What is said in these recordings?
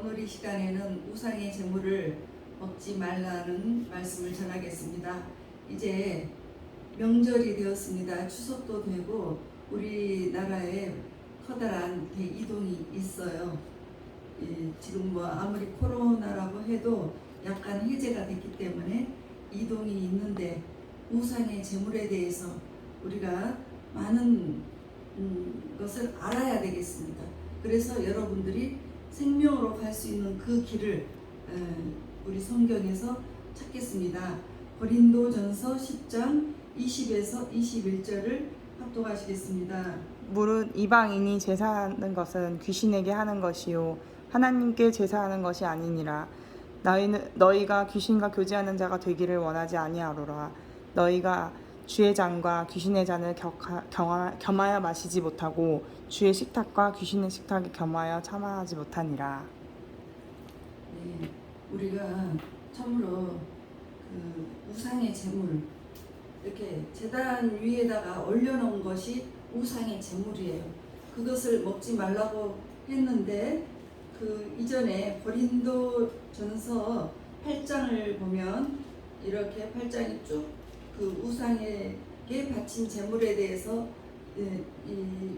오늘 이 시간에는 우상의 제물을 먹지 말라는 말씀을 전하겠습니다. 이제 명절이 되었습니다. 추석도 되고 우리나라에 커다란 대이동이 있어요. 지금 뭐 아무리 코로나라고 해도 약간 해제가 됐기 때문에 이동이 있는데 우상의 제물에 대해서 우리가 많은 것을 알아야 되겠습니다. 그래서 여러분들이 생명으로 갈 수 있는 그 길을 우리 성경에서 찾겠습니다. 고린도전서 10장 20에서 21절을 합독하시겠습니다. 무릇 이방인이 제사하는 것은 귀신에게 하는 것이요 하나님께 제사하는 것이 아니니라. 너희가 귀신과 교제하는 자가 되기를 원하지 아니하노라. 너희가 주의 잔과 귀신의 잔을 겸하여 마시지 못하고 주의 식탁과 귀신의 식탁에 겸하여 참아하지 못하니라. 네, 우리가 참으로 그 우상의 제물, 이렇게 제단 위에다가 올려놓은 것이 우상의 제물이에요. 그것을 먹지 말라고 했는데 그 이전에 고린도전서 8장을 보면 이렇게 8장이 쭉 그 우상에게 바친 제물에 대해서 이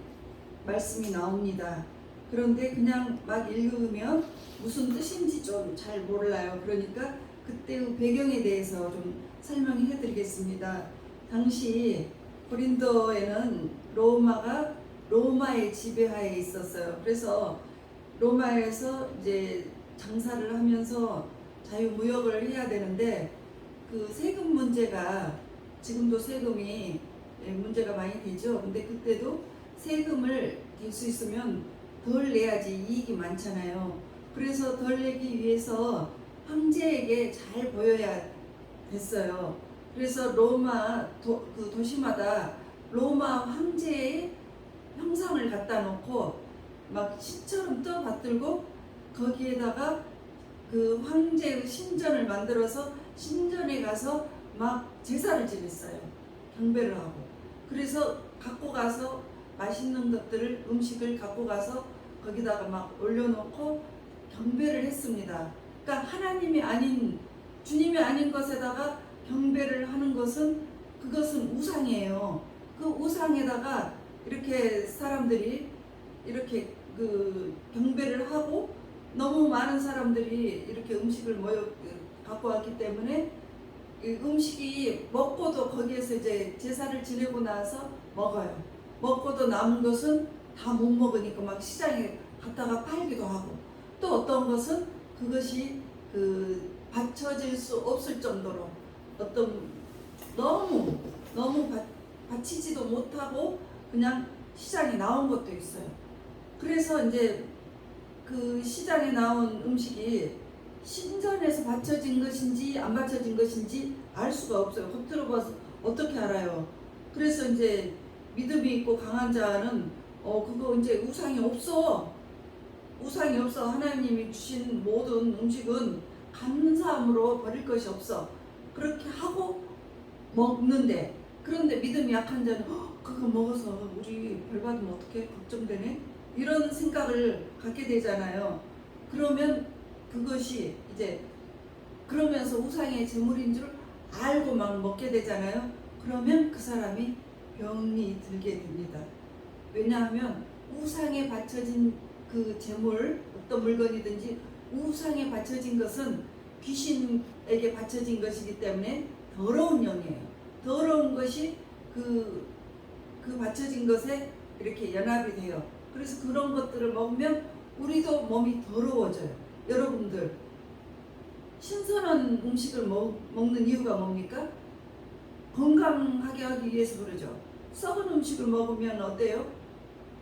말씀이 나옵니다. 그런데 그냥 막 읽으면 무슨 뜻인지 좀 잘 몰라요. 그러니까 그때의 배경에 대해서 좀 설명해 드리겠습니다. 당시 고린도에는 로마의 지배하에 있었어요. 그래서 로마에서 이제 장사를 하면서 자유무역을 해야 되는데 그 세금 문제가 지금도 세금이 문제가 많이 되죠. 근데 그때도 세금을 낼 수 있으면 덜 내야지 이익이 많잖아요. 그래서 덜 내기 위해서 황제에게 잘 보여야 됐어요. 그래서 그 도시마다 로마 황제의 형상을 갖다 놓고 막 신처럼 떠받들고 거기에다가 그 황제의 신전을 만들어서 신전에 가서 막 제사를 지냈어요. 경배를 하고. 그래서 갖고 가서 맛있는 것들을 음식을 갖고 가서 거기다가 막 올려놓고 경배를 했습니다. 그러니까 하나님이 아닌 주님이 아닌 것에다가 경배를 하는 것은 그것은 우상이에요. 그 우상에다가 이렇게 사람들이 이렇게 그 경배를 하고 너무 많은 사람들이 이렇게 음식을 갖고 왔기 때문에 음식이 먹고도 거기에서 이제 제사를 지내고 나서 먹어요. 먹고도 남은 것은 다 못 먹으니까 막 시장에 갖다가 팔기도 하고 또 어떤 것은 그것이 그 받쳐질 수 없을 정도로 어떤 너무 받치지도 못하고 그냥 시장에 나온 것도 있어요. 그래서 이제 그 시장에 나온 음식이 신전에서 받쳐진 것인지 안 받쳐진 것인지 알 수가 없어요. 겉으로 봐서 어떻게 알아요? 그래서 이제 믿음이 있고 강한 자는 그거 이제 우상이 없어. 하나님이 주신 모든 음식은 감사함으로 버릴 것이 없어. 그렇게 하고 먹는데 그런데 믿음이 약한 자는 그거 먹어서 우리 벌 받으면 어떻게 걱정되네? 이런 생각을 갖게 되잖아요. 그러면 그것이 이제 그러면서 우상의 제물인 줄 알고 막 먹게 되잖아요. 그러면 그 사람이 병이 들게 됩니다. 왜냐하면 우상에 바쳐진 그 제물, 어떤 물건이든지 우상에 바쳐진 것은 귀신에게 바쳐진 것이기 때문에 더러운 영이에요. 더러운 것이 그 바쳐진 것에 이렇게 연합이 돼요. 그래서 그런 것들을 먹으면 우리도 몸이 더러워져요. 여러분들 신선한 음식을 먹는 이유가 뭡니까? 건강하게 하기 위해서 그러죠. 썩은 음식을 먹으면 어때요?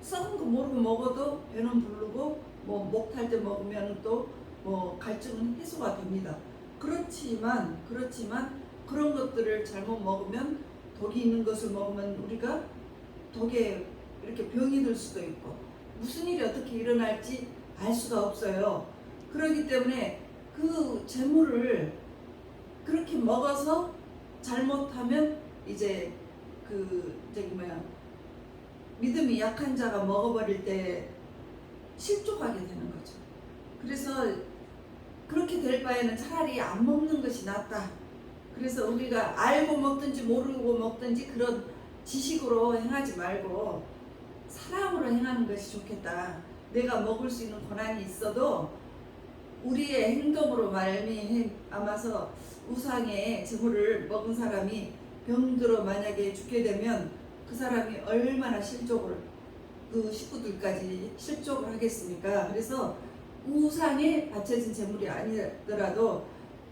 썩은 거 모르고 먹어도 배는 부르고 뭐 목 탈 때 먹으면 또 뭐 갈증은 해소가 됩니다. 그렇지만 그런 것들을 잘못 먹으면 독이 있는 것을 먹으면 우리가 독에 이렇게 병이 들 수도 있고 무슨 일이 어떻게 일어날지 알 수가 없어요. 그렇기 때문에 그 재물을 그렇게 먹어서 잘못하면 이제 믿음이 약한 자가 먹어버릴 때 실족하게 되는 거죠. 그래서 그래서 그렇게 될 바에는 차라리 안 먹는 것이 낫다. 그래서 우리가 알고 먹든지 모르고 먹든지 그런 지식으로 행하지 말고 사랑으로 행하는 것이 좋겠다. 내가 먹을 수 있는 권한이 있어도 우리의 행동으로 말미암아서 우상의 제물을 먹은 사람이 병들어 만약에 죽게 되면 그 사람이 얼마나 실족을, 그 식구들까지 실족을 하겠습니까? 그래서 우상에 바쳐진 제물이 아니더라도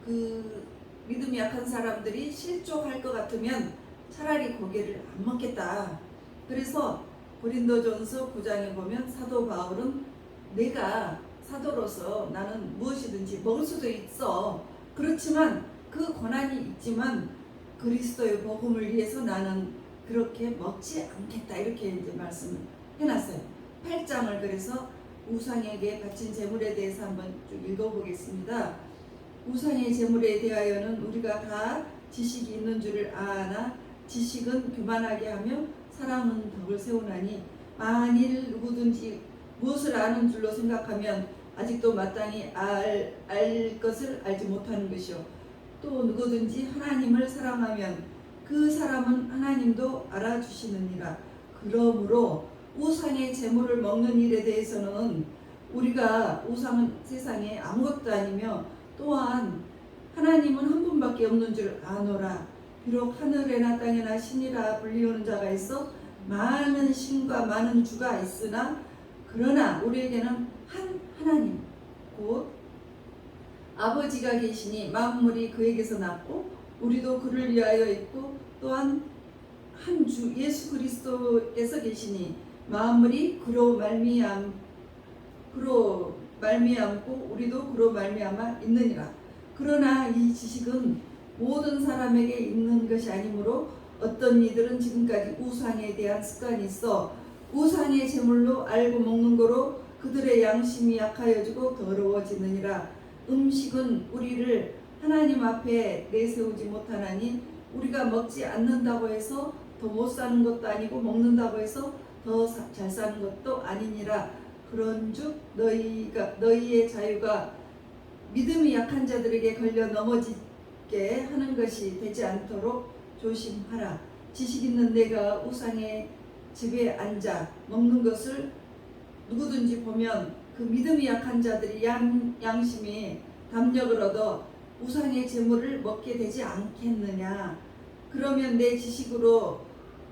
그 믿음이 약한 사람들이 실족할 것 같으면 차라리 고기를 안 먹겠다. 그래서 고린도전서 9장에 보면 사도 바울은 내가 사도로서 나는 무엇이든지 먹을 수도 있어. 그렇지만 그 권한이 있지만 그리스도의 복음을 위해서 나는 그렇게 먹지 않겠다. 이렇게 이제 말씀을 해놨어요. 8장을 그래서 우상에게 바친 제물에 대해서 한번 쭉 읽어보겠습니다. 우상의 제물에 대하여는 우리가 다 지식이 있는 줄을 아나 지식은 교만하게 하며 사랑은 덕을 세우나니 만일 누구든지 무엇을 아는 줄로 생각하면 아직도 마땅히 알 것을 알지 못하는 것이요 또 누구든지 하나님을 사랑하면 그 사람은 하나님도 알아주시느니라. 그러므로 우상의 제물을 먹는 일에 대해서는 우리가 우상은 세상에 아무것도 아니며 또한 하나님은 한 분밖에 없는 줄 아노라. 비록 하늘에나 땅에나 신이라 불리우는 자가 있어 많은 신과 많은 주가 있으나 그러나 우리에게는 한 하나님 곧 아버지가 계시니 만물이 그에게서 났고 우리도 그를 위하여 있고 또한 한 주 예수 그리스도에서 계시니 만물이 그로 말미암고 우리도 그로 말미암아 있느니라. 그러나 이 지식은 모든 사람에게 있는 것이 아니므로 어떤 이들은 지금까지 우상에 대한 습관이 있어 우상의 제물로 알고 먹는 거로 그들의 양심이 약하여지고 더러워지느니라. 음식은 우리를 하나님 앞에 내세우지 못하나니 우리가 먹지 않는다고 해서 더 못 사는 것도 아니고 먹는다고 해서 더 잘 사는 것도 아니니라. 그런즉 너희의 자유가 믿음이 약한 자들에게 걸려 넘어지게 하는 것이 되지 않도록 조심하라. 지식 있는 내가 우상의 집에 앉아 먹는 것을 누구든지 보면 그 믿음이 약한 자들이 양심이 담력을 얻어 우상의 제물을 먹게 되지 않겠느냐. 그러면 내 지식으로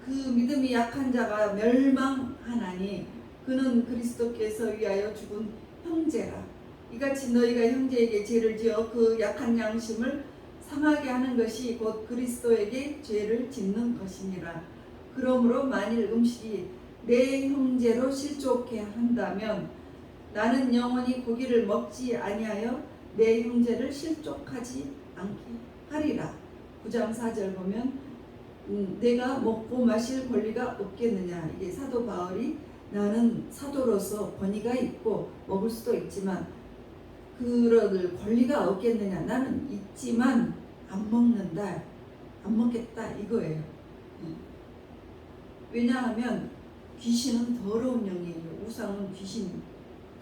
그 믿음이 약한 자가 멸망하나니 그는 그리스도께서 위하여 죽은 형제라. 이같이 너희가 형제에게 죄를 지어 그 약한 양심을 상하게 하는 것이 곧 그리스도에게 죄를 짓는 것이니라. 그러므로 만일 음식이 내 형제로 실족해 한다면 나는 영원히 고기를 먹지 아니하여 내 형제를 실족하지 않게 하리라. 9장 4절 보면 내가 먹고 마실 권리가 없겠느냐. 이게 사도 바울이 나는 사도로서 권위가 있고 먹을 수도 있지만 그럴 권리가 없겠느냐. 나는 있지만 안 먹는다. 안 먹겠다 이거예요. 왜냐하면 귀신은 더러운 영이에요. 우상은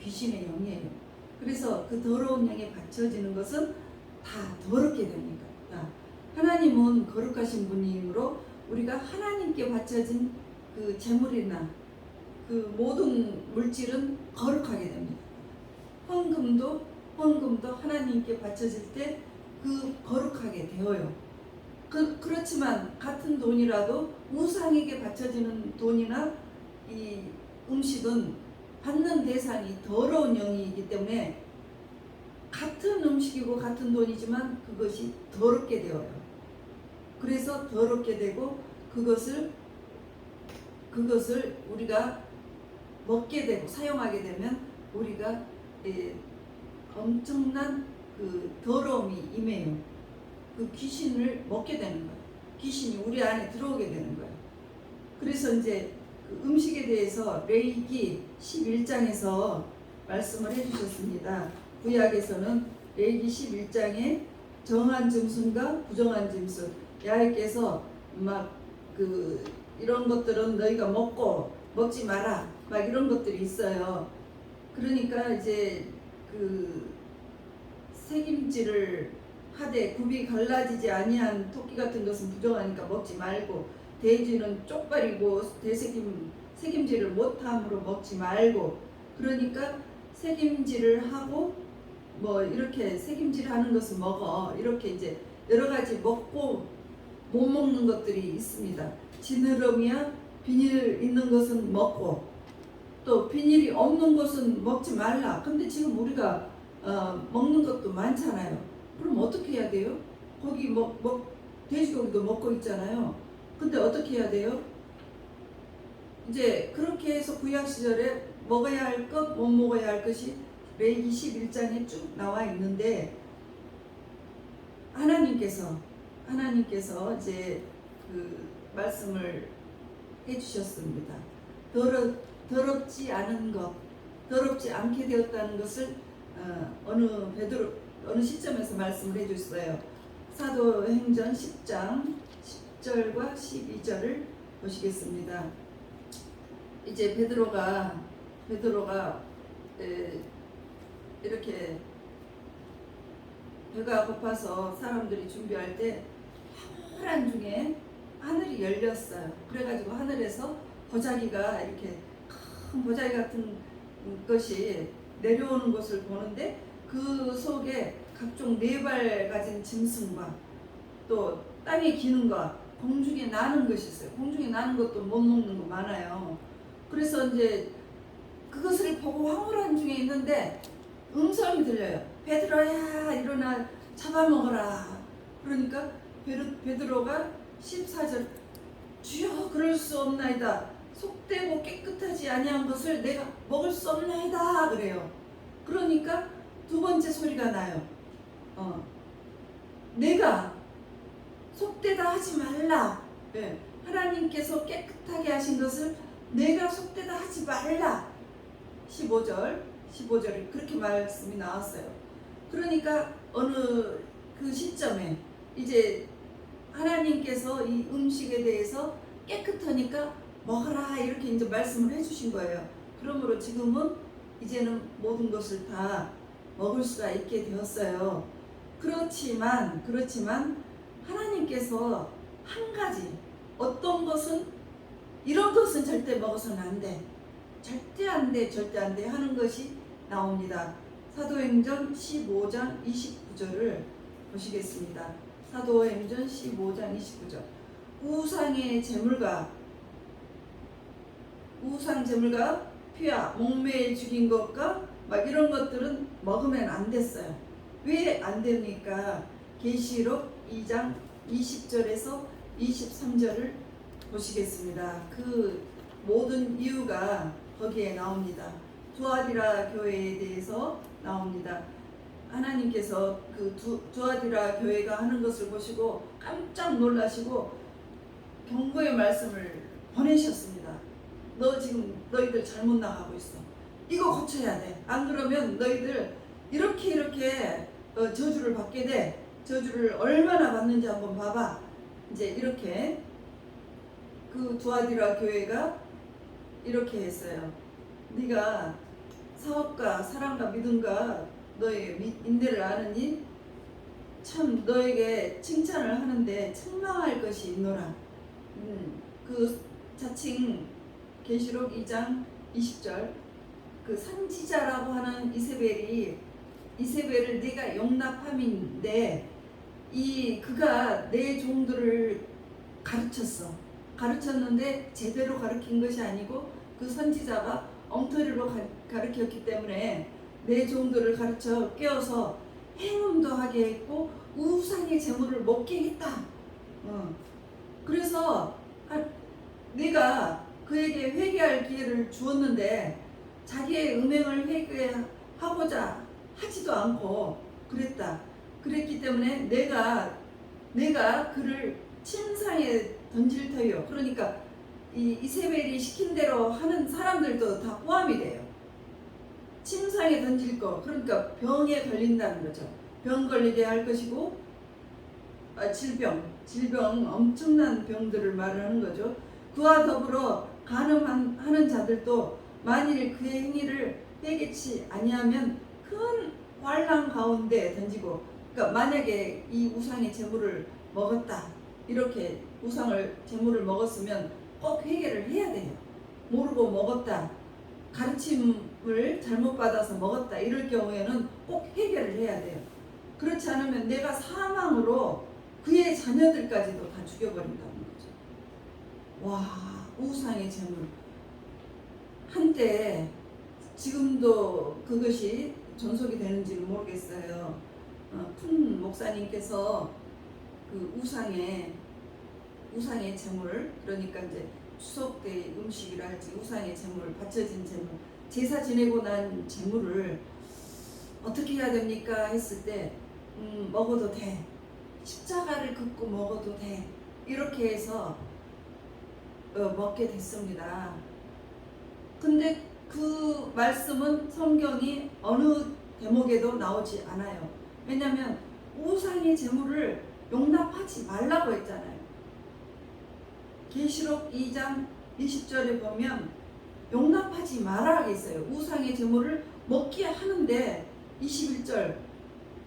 귀신의 영이에요. 그래서 그 더러운 영에 받쳐지는 것은 다 더럽게 됩니다. 하나님은 거룩하신 분이므로 우리가 하나님께 바쳐진 그 재물이나 그 모든 물질은 거룩하게 됩니다. 헌금도 하나님께 바쳐질 때 그 거룩하게 되어요. 그렇지만 같은 돈이라도 우상에게 바쳐지는 돈이나 이 음식은 받는 대상이 더러운 영이기 때문에 같은 음식이고 같은 돈이지만 그것이 더럽게 되어요. 그래서 더럽게 되고 그것을 우리가 먹게 되고 사용하게 되면 우리가 엄청난 그 더러움이 임해요. 그 귀신을 먹게 되는 거예요. 귀신이 우리 안에 들어오게 되는 거예요. 그래서 이제 그 음식에 대해서 레위기 11장에서 말씀을 해주셨습니다. 구약에서는 레위기 11장에 정한 짐승과 부정한 짐승, 야훼께서 막 그 이런 것들은 너희가 먹지 마라, 막 이런 것들이 있어요. 그러니까 이제 그 색임질을 하되 굽이 갈라지지 아니한 토끼 같은 것은 부정하니까 먹지 말고 돼지는 쪽발이고 색임질을 못함으로 먹지 말고 그러니까 색임질을 하고 뭐 이렇게 색임질하는 것은 먹어 이렇게 이제 여러 가지 먹고 못 먹는 것들이 있습니다. 지느러미야 비닐 있는 것은 먹고 또 비닐이 없는 것은 먹지 말라. 근데 지금 우리가 먹는 것도 많잖아요. 그럼 어떻게 해야 돼요? 거기 돼지고기도 먹고 있잖아요. 근데 어떻게 해야 돼요? 이제 그렇게 해서 구약 시절에 먹어야 할 것, 못 먹어야 할 것이 레위기 11장에 쭉 나와 있는데 하나님께서 이제 그 말씀을 해주셨습니다. 더럽지 않은 것, 더럽지 않게 되었다는 것을 어느 시점에서 말씀을 해줬어요. 사도행전 10장 10절과 12절을 보시겠습니다. 이제 베드로가 이렇게 배가 고파서 사람들이 준비할 때 하늘한 중에 하늘이 열렸어요. 그래가지고 하늘에서 보자기가 이렇게 큰 보자기 같은 것이 내려오는 것을 보는데 그 속에 각종 네 발 가진 짐승과 또 땅에 기는 것, 공중에 나는 것이 있어요. 공중에 나는 것도 못 먹는 거 많아요. 그래서 이제 그것을 보고 황홀한 중에 있는데 음성이 들려요. 베드로야 일어나 잡아먹어라. 그러니까 베드로가 14절 주여 그럴 수 없나이다. 속되고 깨끗하지 아니한 것을 내가 먹을 수 없나이다 그래요. 그러니까 두 번째 소리가 나요. 내가 속되다 하지 말라. 네. 하나님께서 깨끗하게 하신 것을 내가 속되다 하지 말라. 15절에 그렇게 말씀이 나왔어요. 그러니까 어느 그 시점에 이제 하나님께서 이 음식에 대해서 깨끗하니까 먹어라 이렇게 이제 말씀을 해주신 거예요. 그러므로 지금은 이제는 모든 것을 다 먹을 수가 있게 되었어요. 그렇지만 하나님께서 한 가지 어떤 것은 이런 것은 절대 먹어서는 안 돼. 절대 안 돼 하는 것이 나옵니다. 사도행전 15장 29절을 보시겠습니다. 사도행전 15장 29절 우상 제물과 피와 목매에 죽인 것과 막 이런 것들은 먹으면 안 됐어요. 왜 안 됩니까? 계시록 2장 20절에서 23절을 보시겠습니다. 그 모든 이유가 거기에 나옵니다. 두아디라 교회에 대해서 나옵니다. 하나님께서 그 두아디라 교회가 하는 것을 보시고 깜짝 놀라시고 경고의 말씀을 보내셨습니다. 너희들 잘못 나가고 있어. 이거 고쳐야 돼. 안 그러면 너희들 이렇게 저주를 받게 돼. 저주를 얼마나 받는지 한번 봐봐. 이제 이렇게 그 두아디라 교회가 이렇게 했어요. 네가 사업과 사랑과 믿음과 너의 인내를 아느니 참 너에게 칭찬을 하는데 책망할 것이 있노라. 그 자칭 계시록 2장 20절 그 선지자라고 하는 이세벨을 네가 용납함인데 그가 내 종들을 가르쳤는데 제대로 가르친 것이 아니고 그 선지자가 엉터리로 가르쳤기 때문에 내 종들을 가르쳐 깨워서 행음도 하게 했고 우상의 제물을 먹게 했다. 그래서 네가 그에게 회개할 기회를 주었는데 자기의 음행을 회개하고자 하지도 않고 그랬기 때문에 내가 그를 침상에 던질 터요. 그러니까 이세벨이 시킨 대로 하는 사람들도 다 포함이 돼요. 침상에 던질 거. 그러니까 병에 걸린다는 거죠. 병 걸리게 할 것이고 질병 엄청난 병들을 말하는 거죠. 그와 더불어 간음하는 자들도 만일 그의 행위를 회개치 아니하면 큰 상한 가운데 던지고, 그러니까 만약에 이 우상의 재물을 먹었다, 이렇게 우상을 재물을 먹었으면 꼭 회개를 해야 돼요. 모르고 먹었다, 가르침을 잘못 받아서 먹었다, 이럴 경우에는 꼭 해결을 해야 돼요. 그렇지 않으면 내가 사망으로 그의 자녀들까지도 다 죽여버린다는 거죠. 와, 우상의 재물. 한때, 지금도 그것이 전속이 되는지는 모르겠어요. 큰 목사님께서 그 우상의 재물, 그러니까 이제 추석 때 음식이랄지 우상의 재물, 바쳐진 재물, 제사 지내고 난 재물을 어떻게 해야 됩니까 했을 때 먹어도 돼, 십자가를 긋고 먹어도 돼, 이렇게 해서 먹게 됐습니다. 근데 그 말씀은 성경이 어느 대목에도 나오지 않아요. 왜냐하면 우상의 재물을 용납하지 말라고 했잖아요. 계시록 2장 20절에 보면 용납하지 말아라 했어요. 우상의 재물을 먹게 하는데 21절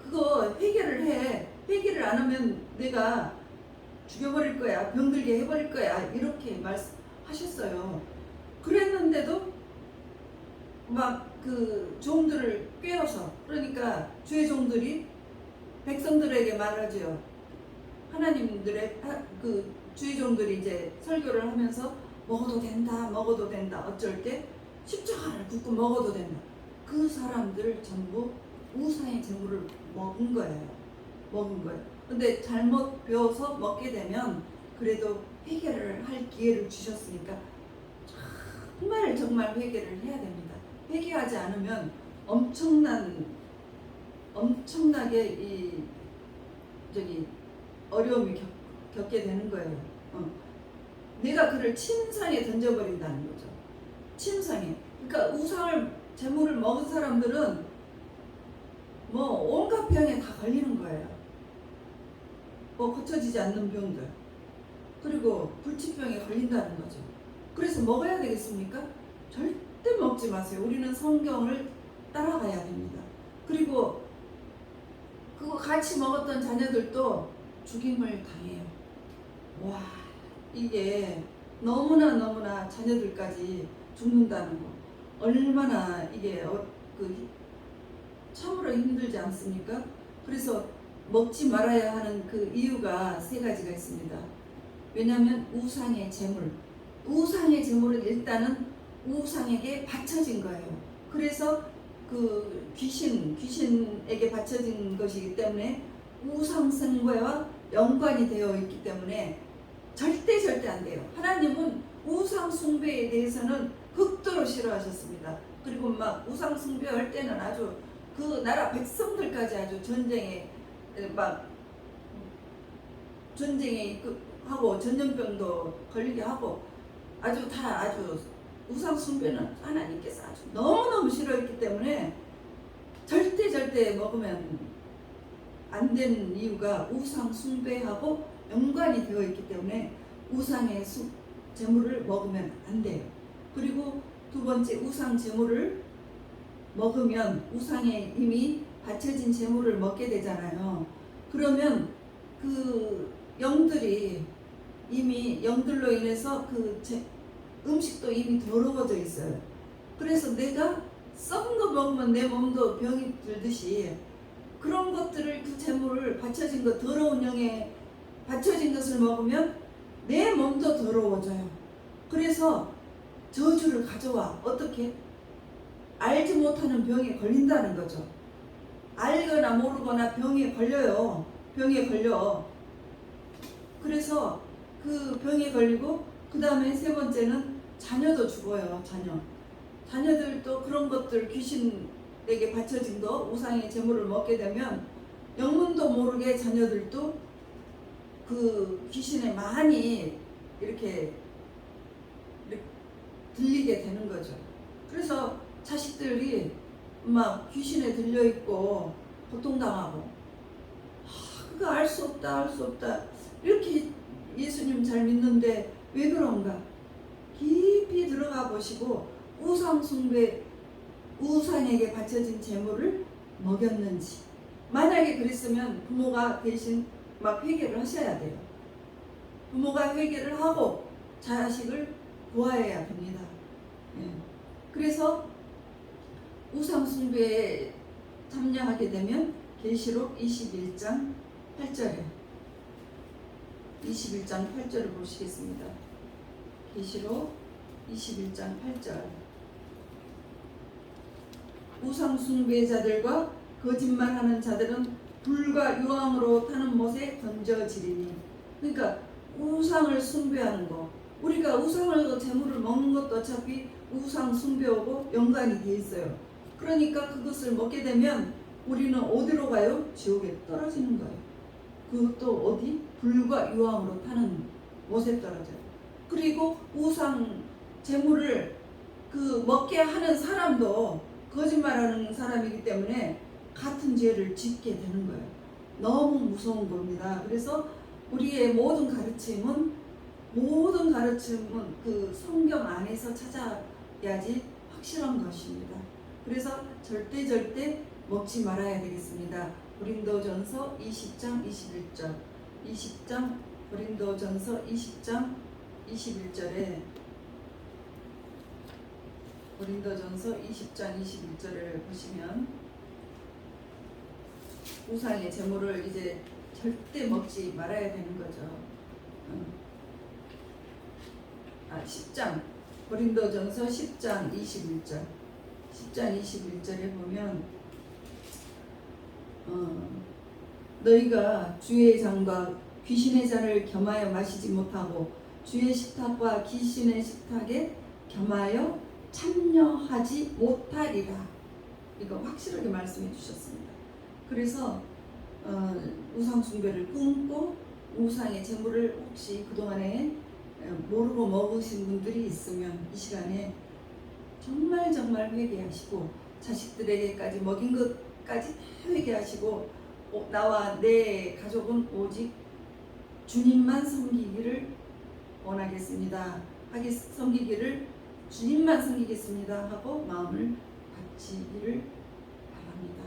그거 회개를 해. 회개를 안 하면 내가 죽여버릴 거야, 병들게 해버릴 거야, 이렇게 말씀하셨어요. 그랬는데도 막 그 종들을 꿰어서, 그러니까 주의 종들이 백성들에게 말하죠. 하나님들의 그 주의 종들이 이제 설교를 하면서 먹어도 된다, 먹어도 된다, 어쩔 때 십자가를 긋고 먹어도 된다. 그 사람들 전부 우상의 재물을 먹은 거예요. 근데 잘못 배워서 먹게 되면 그래도 회개를 할 기회를 주셨으니까 정말 회개를 해야 됩니다. 회개하지 않으면 엄청나게 어려움이 겪게 되는 거예요. 내가 그를 침상에 던져버린다는 거죠. 침상에. 그러니까 우상을 재물을 먹은 사람들은 뭐 온갖 병에 다 걸리는 거예요. 뭐 고쳐지지 않는 병들, 그리고 불치병에 걸린다는 거죠. 그래서 먹어야 되겠습니까? 절대 먹지 마세요. 우리는 성경을 따라가야 됩니다. 그리고 그거 같이 먹었던 자녀들도 죽임을 당해요. 와, 이게 너무나 자녀들까지 죽는다는 거, 얼마나 이게 참으로 힘들지 않습니까? 그래서 먹지 말아야 하는 그 이유가 세 가지가 있습니다. 왜냐하면 우상의 재물은 일단은 우상에게 바쳐진 거예요. 그래서 그 귀신에게 바쳐진 것이기 때문에 우상 숭배와 연관이 되어 있기 때문에 절대 안 돼요. 하나님은 우상 숭배에 대해서는 극도로 싫어하셨습니다. 그리고 막 우상 숭배할 때는 아주 그 나라 백성들까지 아주 전쟁에 하고 전염병도 걸리게 하고 아주 우상 숭배는 하나님께서 아주 너무너무 싫어했기 때문에 절대 먹으면 안 되는 이유가 우상 숭배하고 연관이 되어 있기 때문에 우상의 재물을 먹으면 안 돼요. 그리고 두 번째, 우상 재물을 먹으면 우상에 이미 바쳐진 재물을 먹게 되잖아요. 그러면 그 영들로 인해서 그 음식도 이미 더러워져 있어요. 그래서 내가 썩은 거 먹으면 내 몸도 병이 들듯이 그런 것들을, 그 재물을 바쳐진 것, 더러운 영에 바쳐진 것을 먹으면 내 몸도 더러워져요. 그래서 저주를 가져와. 어떻게? 알지 못하는 병에 걸린다는 거죠. 알거나 모르거나 병에 걸려요. 그래서 그 병에 걸리고, 그 다음에 세 번째는 자녀도 죽어요. 자녀들도 그런 것들, 귀신에게 바쳐진 거, 우상의 재물을 먹게 되면 영문도 모르게 자녀들도 그 귀신에 많이 이렇게 들리게 되는 거죠. 그래서 자식들이 막 귀신에 들려있고 고통당하고, 그거 알 수 없다. 이렇게 예수님 잘 믿는데 왜 그런가? 깊이 들어가 보시고 우상 숭배, 우상에게 바쳐진 재물을 먹였는지. 만약에 그랬으면 부모가 대신 막 회개를 하셔야 돼요. 부모가 회개를 하고 자식을 보아야 됩니다. 예. 그래서 우상 숭배에 참여하게 되면 계시록 21장 8절에 21장 8절을 보시겠습니다. 계시록 21장 8절. 우상 숭배자들과 거짓말하는 자들은 불과 유황으로 타는 못에 던져지리니. 그러니까 우상을 숭배하는 거. 우리가 우상을 제물을 먹는 것도 어차피 우상 숭배하고 연관이 돼 있어요. 그러니까 그것을 먹게 되면 우리는 어디로 가요? 지옥에 떨어지는 거예요. 그것도 어디? 불과 유황으로 타는 못에 떨어져요. 그리고 우상 제물을 그 먹게 하는 사람도 거짓말하는 사람이기 때문에 같은 죄를 짓게 되는 거예요. 너무 무서운 겁니다. 그래서 우리의 모든 가르침은 그 성경 안에서 찾아야지 확실한 것입니다. 그래서 절대 먹지 말아야 되겠습니다. 고린도전서 20장 21절. 고린도전서 20장 21절에 고린도전서 20장 21절을 보시면 우상의 제물을 이제 절대 먹지 말아야 되는 거죠. 10장 고린도전서 10장 21절 10장 21절에 보면 너희가 주의 잔과 귀신의 잔을 겸하여 마시지 못하고 주의 식탁과 귀신의 식탁에 겸하여 참여하지 못하리라. 이거 확실하게 말씀해 주셨습니다. 그래서 우상 숭배를 끊고 우상의 제물을 혹시 그동안에 모르고 먹으신 분들이 있으면 이 시간에 정말 회개하시고 자식들에게까지 먹인 것까지 다 회개하시고 나와 내 가족은 오직 주님만 섬기기를 원하겠습니다. 섬기기를 주님만 섬기겠습니다 하고 마음을 바치기를 바랍니다.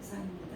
이상입니다.